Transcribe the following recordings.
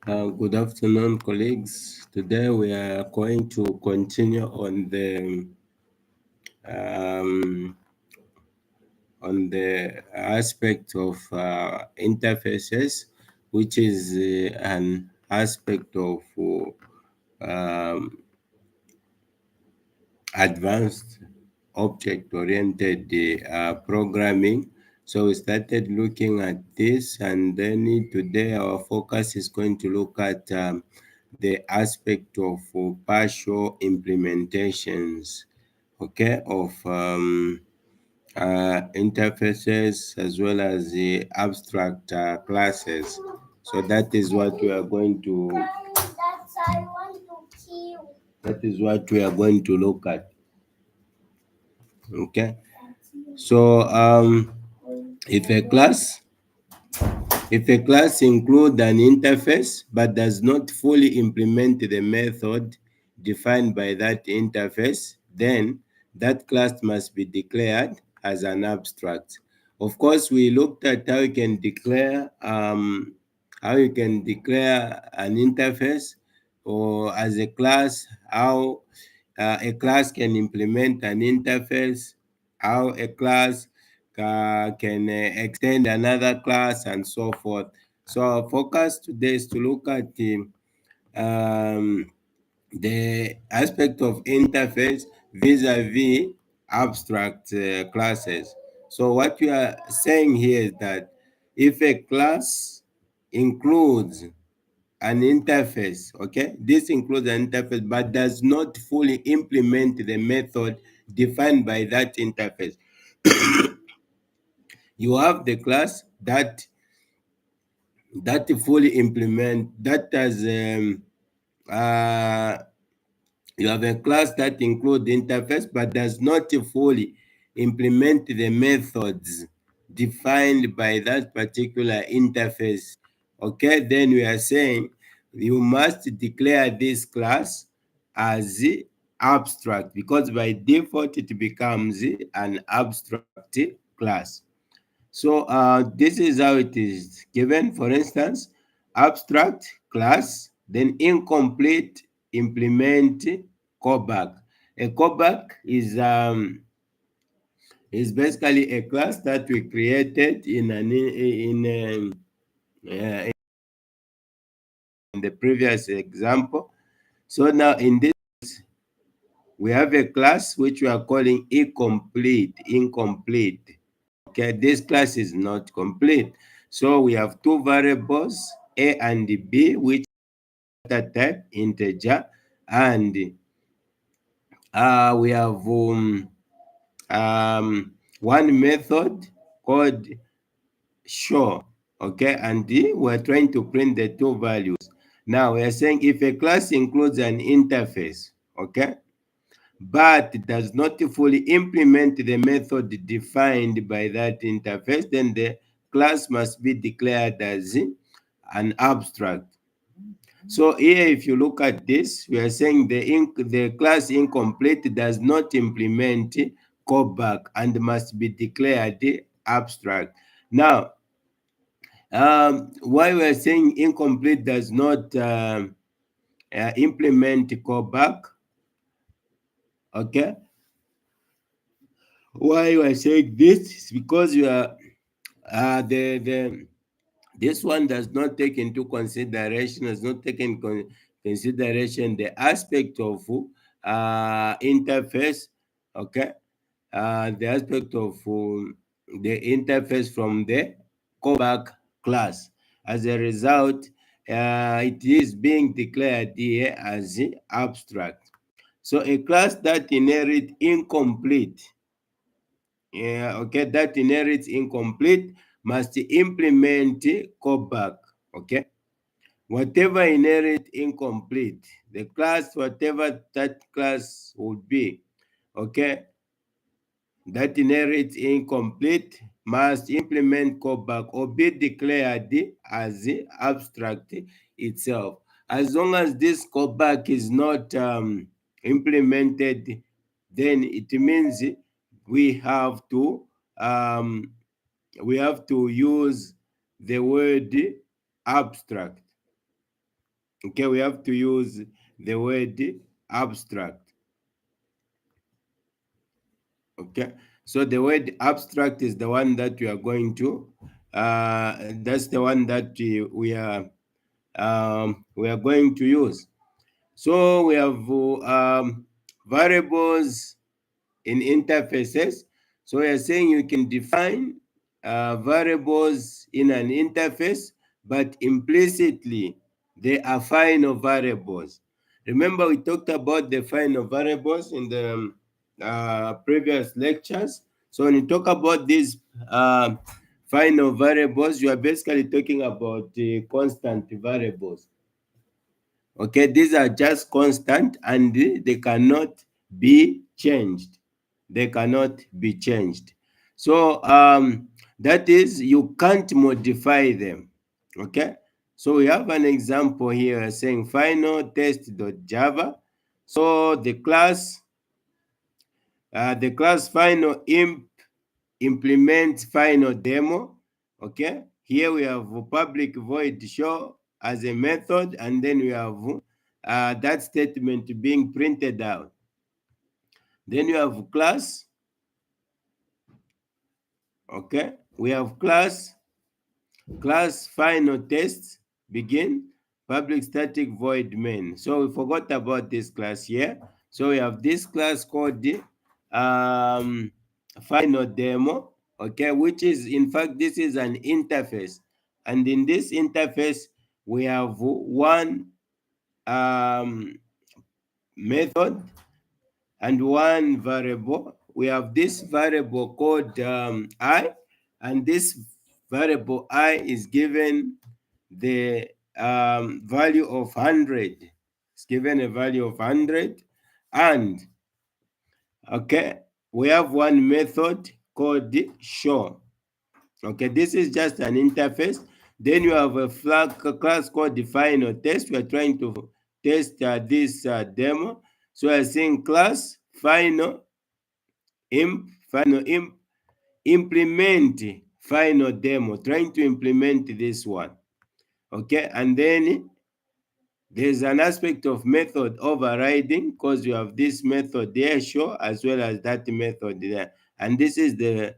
Good afternoon, colleagues. Today we are going to continue um, on the aspect of interfaces, which is an aspect of um, advanced object-oriented programming. So we started looking at this, and then today our focus is going to look at the aspect of partial implementations, okay, of interfaces as well as the abstract classes. So that is what we are going to look at. Okay. So if a class if a class includes an interface but does not fully implement the method defined by that interface, then that class must be declared as an abstract. Of course, we looked at how you can declare an interface, or as a class, how a class can implement an interface, how a class can extend another class, and so forth. So our focus today is to look at um, the aspect of interface vis-a-vis abstract classes. So what we are saying here is that if a class includes an interface, okay, this includes an interface but does not fully implement the method defined by that interface, you have the class that fully implement that has uh, you have a class that includes interface but does not fully implement the methods defined by that particular interface. Okay, then we are saying you must declare this class as abstract, because by default it becomes an abstract class. So this is how it is given. For instance, abstract class, then incomplete implement callback. A callback is basically a class that we created in the previous example. So now in this we have a class which we are calling incomplete. Okay, this class is not complete. So we have two variables, a and b, which data type integer, and we have one method called show. Okay, and we're trying to print the two values. Now we are saying if a class includes an interface, okay, but does not fully implement the method defined by that interface, then the class must be declared as an abstract. So here, if you look at this, we are saying the class incomplete does not implement callback and must be declared abstract. Now, why we are saying incomplete does not implement callback, okay? Why we are saying this is because you are the this one does not take into consideration, has not taken consideration the aspect of interface, okay, the aspect of the interface from the callback class. As a result, it is being declared here as abstract. So a class that inherits incomplete, okay, that inherits incomplete must implement callback. Okay, whatever inherits incomplete, the class, whatever that class would be, okay, that inherits incomplete must implement callback or be declared as abstract itself. As long as this callback is not implemented, then it means we have to um, use the word abstract. Okay, we have to use the word abstract. Okay, so the word abstract is the one that we are going to that's the one that we are going to use. So we have variables in interfaces. So we are saying you can define variables in an interface, but implicitly they are final variables. Remember, we talked about the final variables in the previous lectures. So when you talk about these final variables, you are basically talking about the constant variables. Okay, these are just constant and they cannot be changed. They cannot be changed. So that is, you can't modify them. Okay, so we have an example here saying final test.java. So the class final implement final demo. Okay, here we have public void show as a method, and then we have that statement being printed out. Then you have class. Okay, we have class final test begin public static void main. So we forgot about this class here. So we have this class called the final demo. Okay, which is, in fact, this is an interface, and in this interface we have one method and one variable. We have this variable called I, and this variable I is given the value of 100. It's given a value of 100. And okay, we have one method called show. Okay, this is just an interface. Then you have a class called the final test. We are trying to test this demo. So I saying class final imp implement final demo, trying to implement this one. Okay, and then there's an aspect of method overriding because you have this method there, show, as well as that method there. And this is the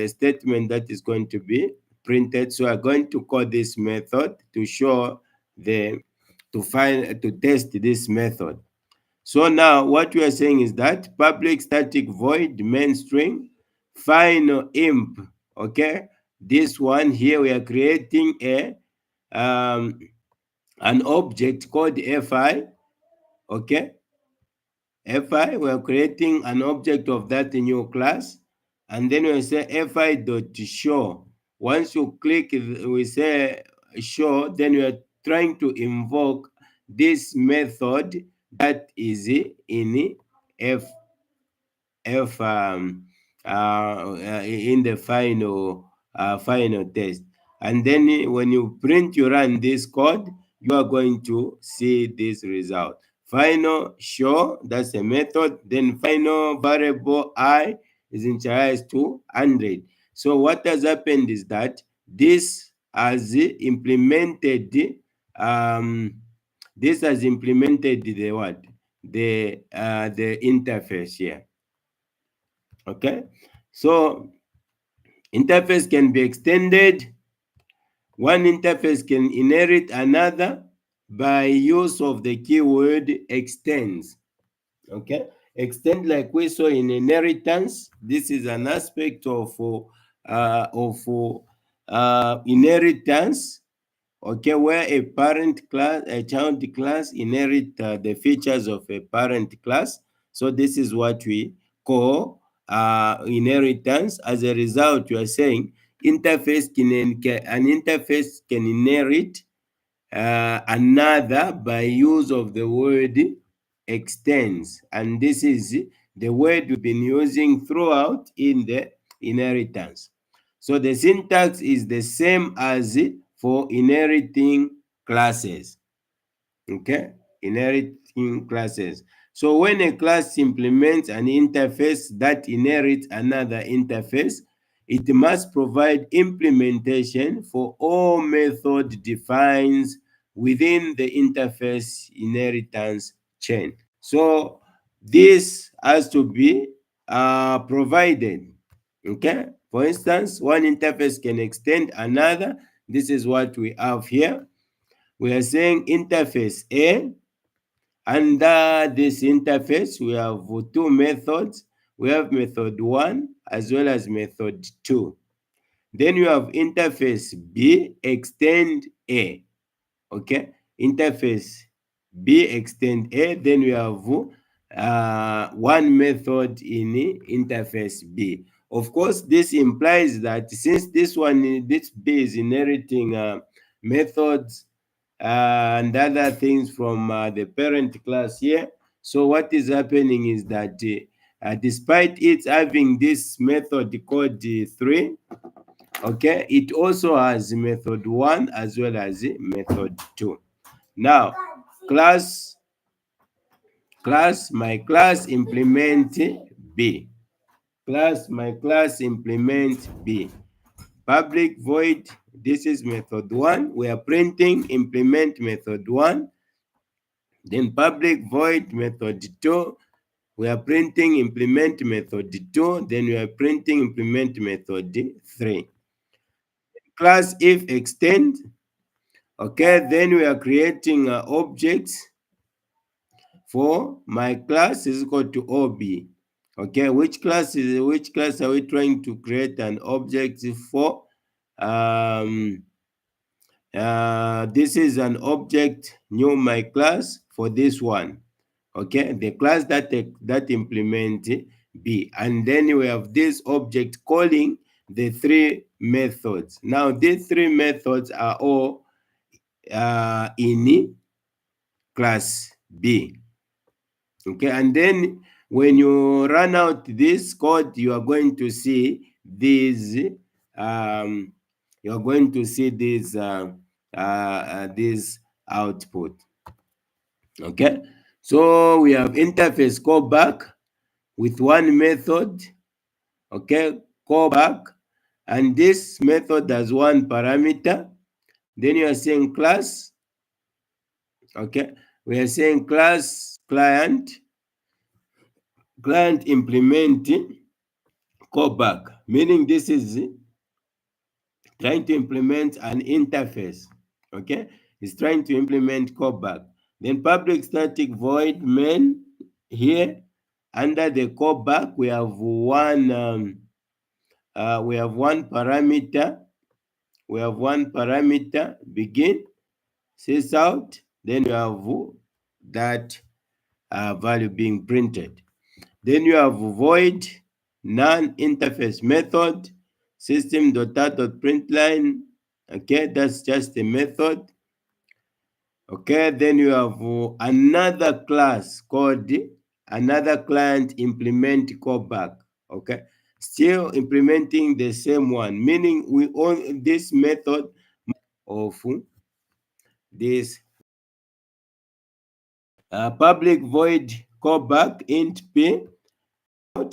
statement that is going to be printed. So I'm going to call this method to show to test this method. So now what we are saying is that public static void main string final imp. Okay, this one here we are creating an object called fi. Okay, fi, we are creating an object of that new class, and then we say fi dot show. Once you click, we say show, then we are trying to invoke this method that is in f in the final test. And then when you run this code, you are going to see this result. Final show, that's a method. Then final variable I is initialized to 100. So what has happened is that this has implemented the what? The interface here. Okay, so interface can be extended. One interface can inherit another by use of the keyword extends. Okay, extend, like we saw in inheritance. This is an aspect of inheritance. Okay, where a parent class, a child class inherit the features of a parent class. So this is what we call inheritance. As a result, you are saying an interface can inherit another by use of the word extends, and this is the word we've been using throughout in the inheritance. So the syntax is the same as for inheriting classes. Okay, inheriting classes. So when a class implements an interface that inherits another interface, it must provide implementation for all method defines within the interface inheritance chain. So this has to be provided. Okay, for instance, one interface can extend another. This is what we have here. We are saying interface A. Under this interface, we have two methods. We have method 1 as well as method 2. Then you have interface B extend A. Okay, interface B extend A. Then we have one method in interface B. Of course, this implies that since this B is inheriting methods and other things from the parent class here. So what is happening is that despite it having this method called 3, okay, it also has method 1 as well as method 2. Now, my class implement B. My class implement B. Public void, this is method 1. We are printing implement method 1. Then public void method 2. We are printing implement method 2. Then we are printing implement method 3. Class if extend. Okay, then we are creating objects for my class is equal to OB. Okay, which class are we trying to create an object for? This is an object new my class for this one. Okay, the class that implement B, and then we have this object calling the 3 methods. Now these 3 methods are all in class B. Okay, and then when you run out this code, you are going to see these this output. Okay, so we have interface callback with one method. Okay, callback, and this method has one parameter. Then you are saying class. Okay, we are saying class client implementing callback, meaning this is trying to implement an interface. Okay, it's trying to implement callback. Then public static void main here. Under the callback, we have one parameter. We have one parameter begin sys out. Then you have that value being printed. Then you have void non-interface method system.out.println. Okay, that's just a method. Okay, then you have another class called another client implement callback. Okay, still implementing the same one, meaning we own this method of this public void callback int p,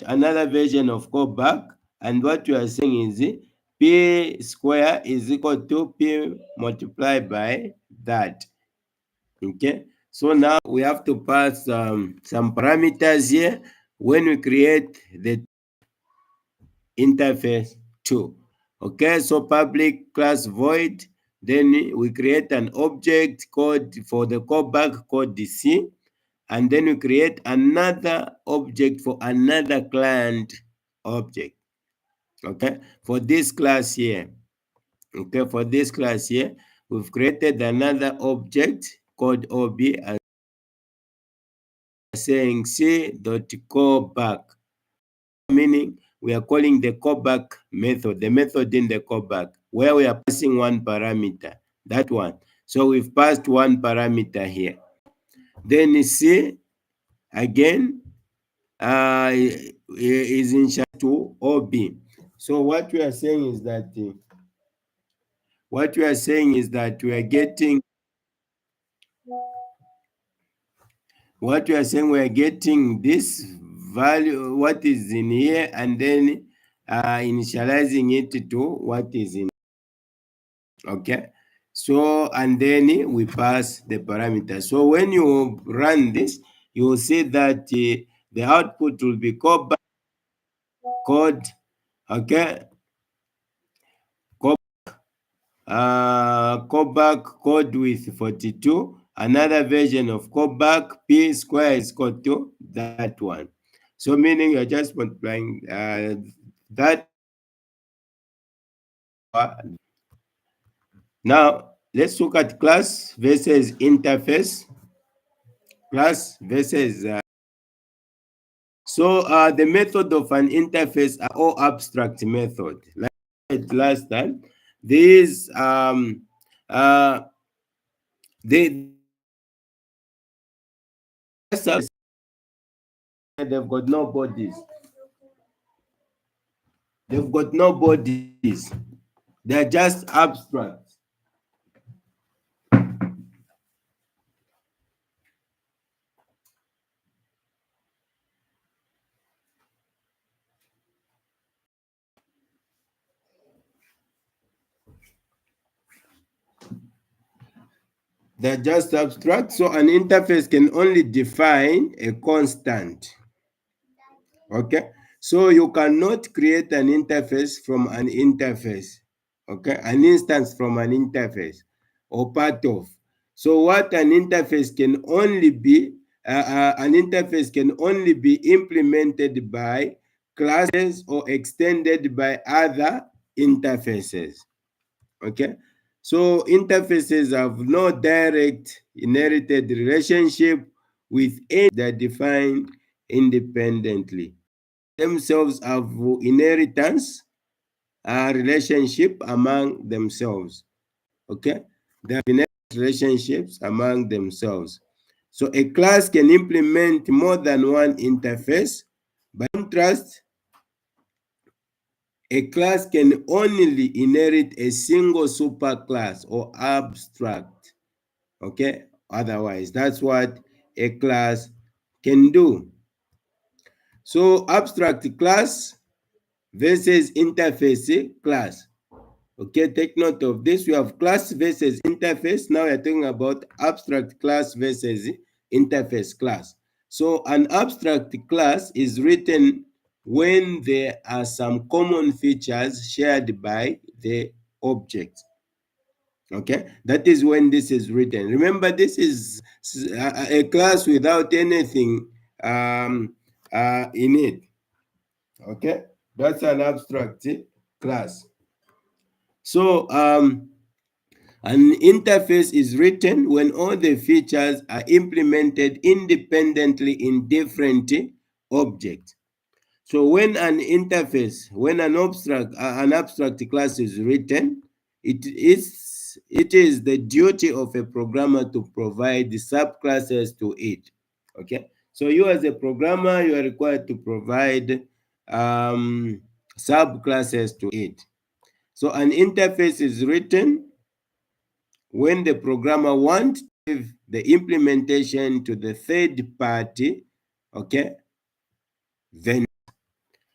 another version of callback, and what you are saying is p square is equal to p multiplied by that. Okay, so now we have to pass some parameters here when we create the interface 2. Okay, so public class void, then we create an object called for the callback called DC, and then we create another object for another client object. Okay, for this class here. Okay, for this class here, we've created another object called OB and saying c.callback, meaning we are calling the callback method, the method in the callback, where we are passing one parameter, that one. So we've passed one parameter here. Then C again is in charge to OB. So what we are saying is that we are getting this value, what is in here, and then initializing it to what is in. Okay, So, and then we pass the parameter. So when you run this, you will see that the output will be code, okay, callback code with 42. Another version of callback p square is equal to that one. So meaning you're just multiplying that. Now let's look at class versus interface. Class versus the method of an interface are all abstract method. Like I said last time, these they they've got no bodies. They've got no bodies. They're just abstract. They're just abstract. So an interface can only define a constant. Okay. So you cannot create an interface from an interface. Okay. An instance from an interface or part of. So what an interface can only be implemented by classes or extended by other interfaces. Okay. So interfaces have no direct inherited relationship with any that defined independently. Themselves have inheritance relationship among themselves. Okay. They have inheritance relationships among themselves. So a class can implement more than one interface. By contrast, a class can only inherit a single superclass or abstract. Okay, otherwise, that's what a class can do. So, abstract class versus interface class. Okay, take note of this. We have class versus interface. Now we're talking about abstract class versus interface class. So an abstract class is written when there are some common features shared by the object. Okay, that is when this is written. Remember, this is a class without anything in it. Okay, that's an abstract class. So an interface is written when all the features are implemented independently in different objects. So when an abstract class is written, it is the duty of a programmer to provide the subclasses to it. Okay. So you as a programmer, you are required to provide subclasses to it. So an interface is written when the programmer wants to give the implementation to the third party, okay, then.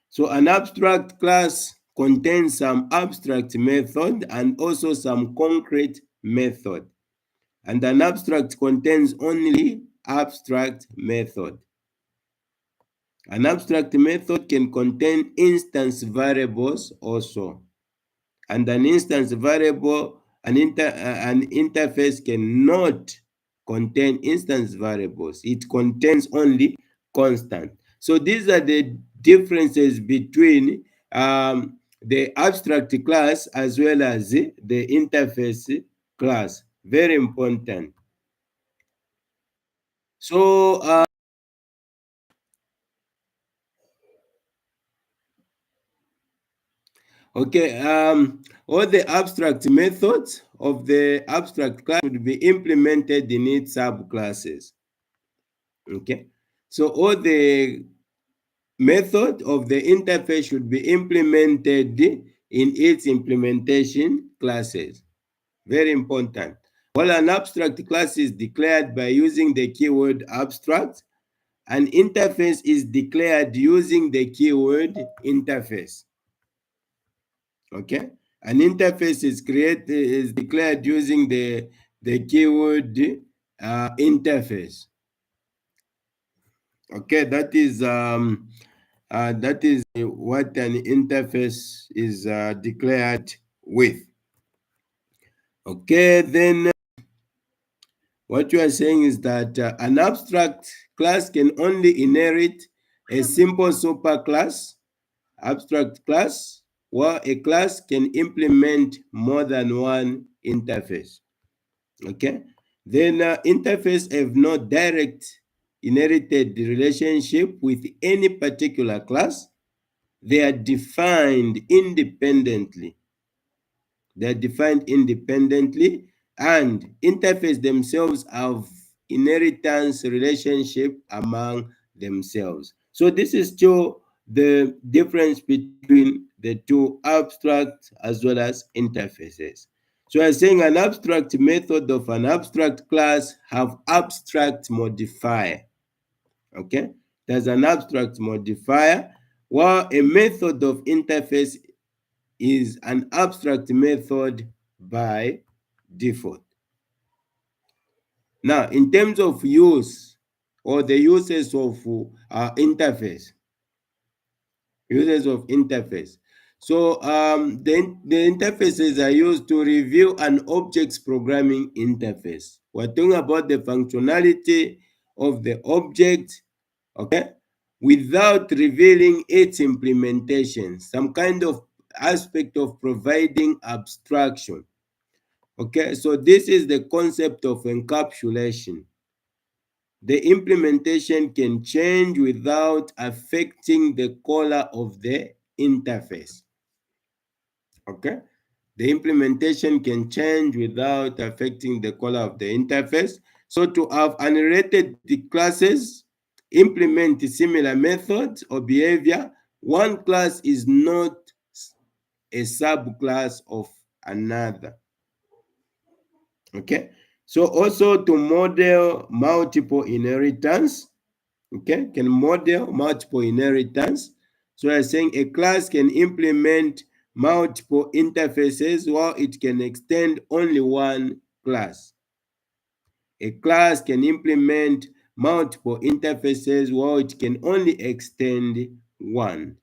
So an abstract class contains some abstract method and also some concrete method. And an abstract contains only abstract method. An abstract method can contain instance variables also. And an instance variable, an interface cannot contain instance variables. It contains only constant. So these are the differences between the abstract class as well as the interface class. Very important. So okay, all the abstract methods of the abstract class would be implemented in its subclasses. Okay, so all the method of the interface should be implemented in its implementation classes. Very important. While an abstract class is declared by using the keyword abstract, an interface is declared using the keyword interface. Okay, An interface is declared using the keyword interface. Okay, that is what an interface is declared with. Okay, then what you are saying is that an abstract class can only inherit a simple superclass, abstract class, while a class can implement more than one interface. Okay, then interface have no direct inherited relationship with any particular class. They are defined independently. They're defined independently, and interface themselves have inheritance relationship among themselves. So this is still the difference between the two, abstract as well as interfaces. So I'm saying an abstract method of an abstract class have abstract modifier. Okay, there's an abstract modifier, while a method of interface is an abstract method by default. Now, in terms of use or the uses of interface, uses of interface. So the interfaces are used to review an object's programming interface. We're talking about the functionality of the object, okay, without revealing its implementation, some kind of aspect of providing abstraction. Okay, so this is the concept of encapsulation. The implementation can change without affecting the caller of the interface. Okay, the implementation can change without affecting the caller of the interface. So to have unrelated classes implement similar methods or behavior, one class is not a subclass of another. Okay, so also to model multiple inheritance, okay, can model multiple inheritance. So I'm saying a class can implement multiple interfaces while it can extend only one class. A class can implement multiple interfaces while it can only extend one.